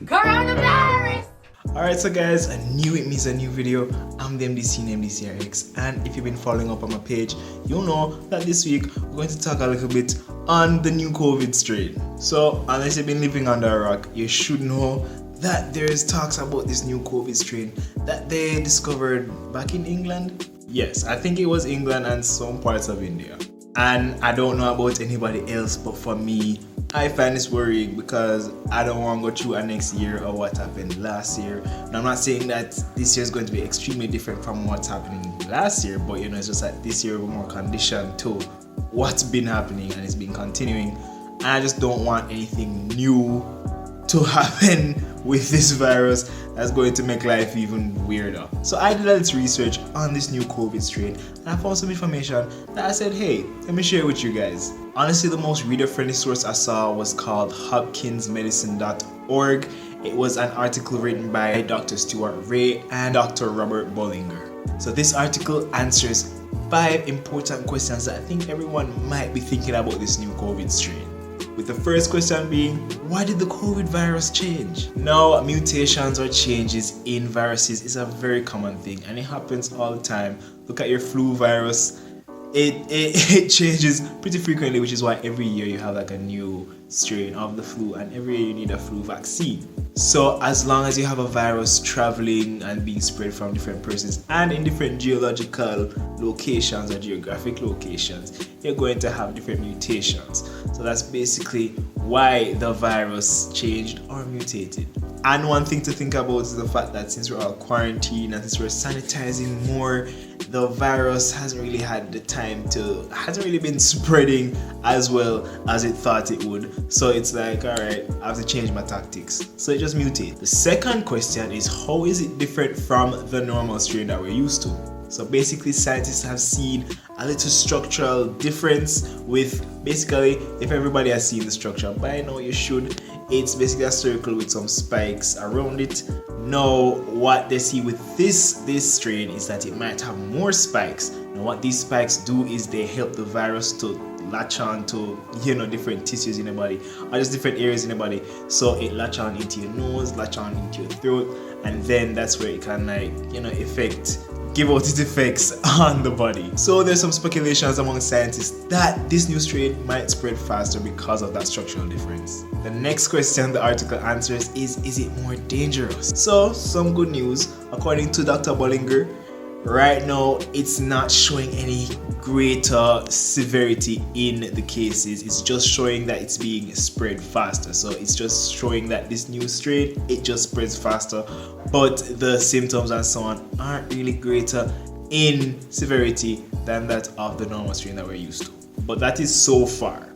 Coronavirus! Alright, so guys, a new it means a new video. I'm the MDC named MDCRX, and if you've been following up on my page, you'll know that this week we're going to talk a little bit on the new COVID strain. So, unless you've been living under a rock, you should know that there is talks about this new COVID strain that they discovered back in England. Yes, I think it was England and some parts of India. And I don't know about anybody else, but for me, I find this worrying because I don't want to go through a next year or what happened last year. And I'm not saying that this year is going to be extremely different from what's happening last year, but it's just that this year we're more conditioned to what's been happening and it's been continuing. And I just don't want anything new to happen with this virus that's going to make life even weirder. So I did a little research on this new COVID strain and I found some information that I said, hey, let me share it with you guys. Honestly, the most reader-friendly source I saw was called hopkinsmedicine.org. It was an article written by Dr. Stuart Ray and Dr. Robert Bollinger. So this article answers 5 important questions that I think everyone might be thinking about this new COVID strain. With the first question being, why did the COVID virus change? Now, mutations or changes in viruses is a very common thing and it happens all the time. Look at your flu virus. It changes pretty frequently, which is why every year you have like a new strain of the flu and every year you need a flu vaccine. So as long as you have a virus traveling and being spread from different persons and in different geological locations or geographic locations, you're going to have different mutations. So that's basically why the virus changed or mutated. And one thing to think about is the fact that since we're all quarantined and since we're sanitizing more, the virus hasn't really been spreading as well as it thought it would. So it's like, alright, I have to change my tactics. So it just mutated. The second question is, how is it different from the normal strain that we're used to? So basically, scientists have seen a little structural difference with, basically, if everybody has seen the structure by now, you should. It's basically a circle with some spikes around it. Now, what they see with this strain is that it might have more spikes. Now, what these spikes do is they help the virus to latch on to, different tissues in the body or just different areas in the body. So it latch on into your nose, latch on into your throat, and then that's where it can give out its effects on the body. So there's some speculations among scientists that this new strain might spread faster because of that structural difference. The next question the article answers is it more dangerous? So some good news, according to Dr. Bollinger, right now it's not showing any greater severity in the cases. It's just showing that it's being spread faster. So it's just showing that this new strain, it just spreads faster, but the symptoms and so on aren't really greater in severity than that of the normal strain that we're used to. But that is so far.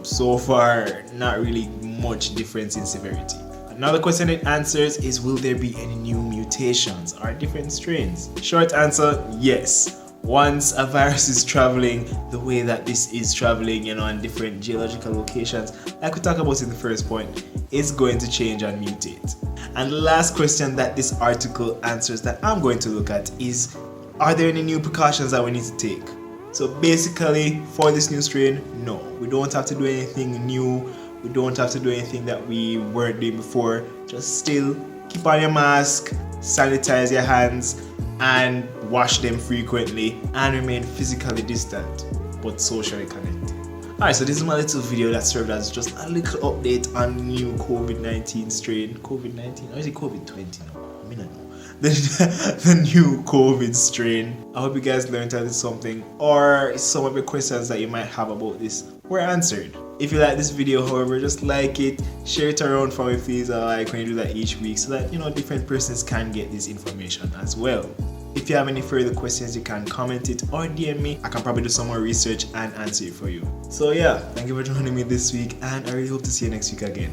So far, not really much difference in severity. Another question it answers is, will there be any new mutations or different strains? Short answer, yes. Once a virus is traveling the way that this is traveling, in different geological locations, like we talked about in the first point, it's going to change and mutate. And the last question that this article answers that I'm going to look at is, are there any new precautions that we need to take? So basically, for this new strain, no. We don't have to do anything new. We don't have to do anything that we weren't doing before. Just still keep on your mask, sanitize your hands, and wash them frequently, and remain physically distant but socially connected. Alright, so this is my little video that served as just a little update on new COVID-19 strain. COVID-19? Or is it COVID-20 now? I mean, I don't know. The new COVID strain. I hope you guys learned a little something, or some of the questions that you might have about this were answered. If you like this video, however, just like it, share it around for me, please. I like when you do that each week so that different persons can get this information as well. If you have any further questions, you can comment it or DM me. I can probably do some more research and answer it for you. So yeah, thank you for joining me this week, and I really hope to see you next week again.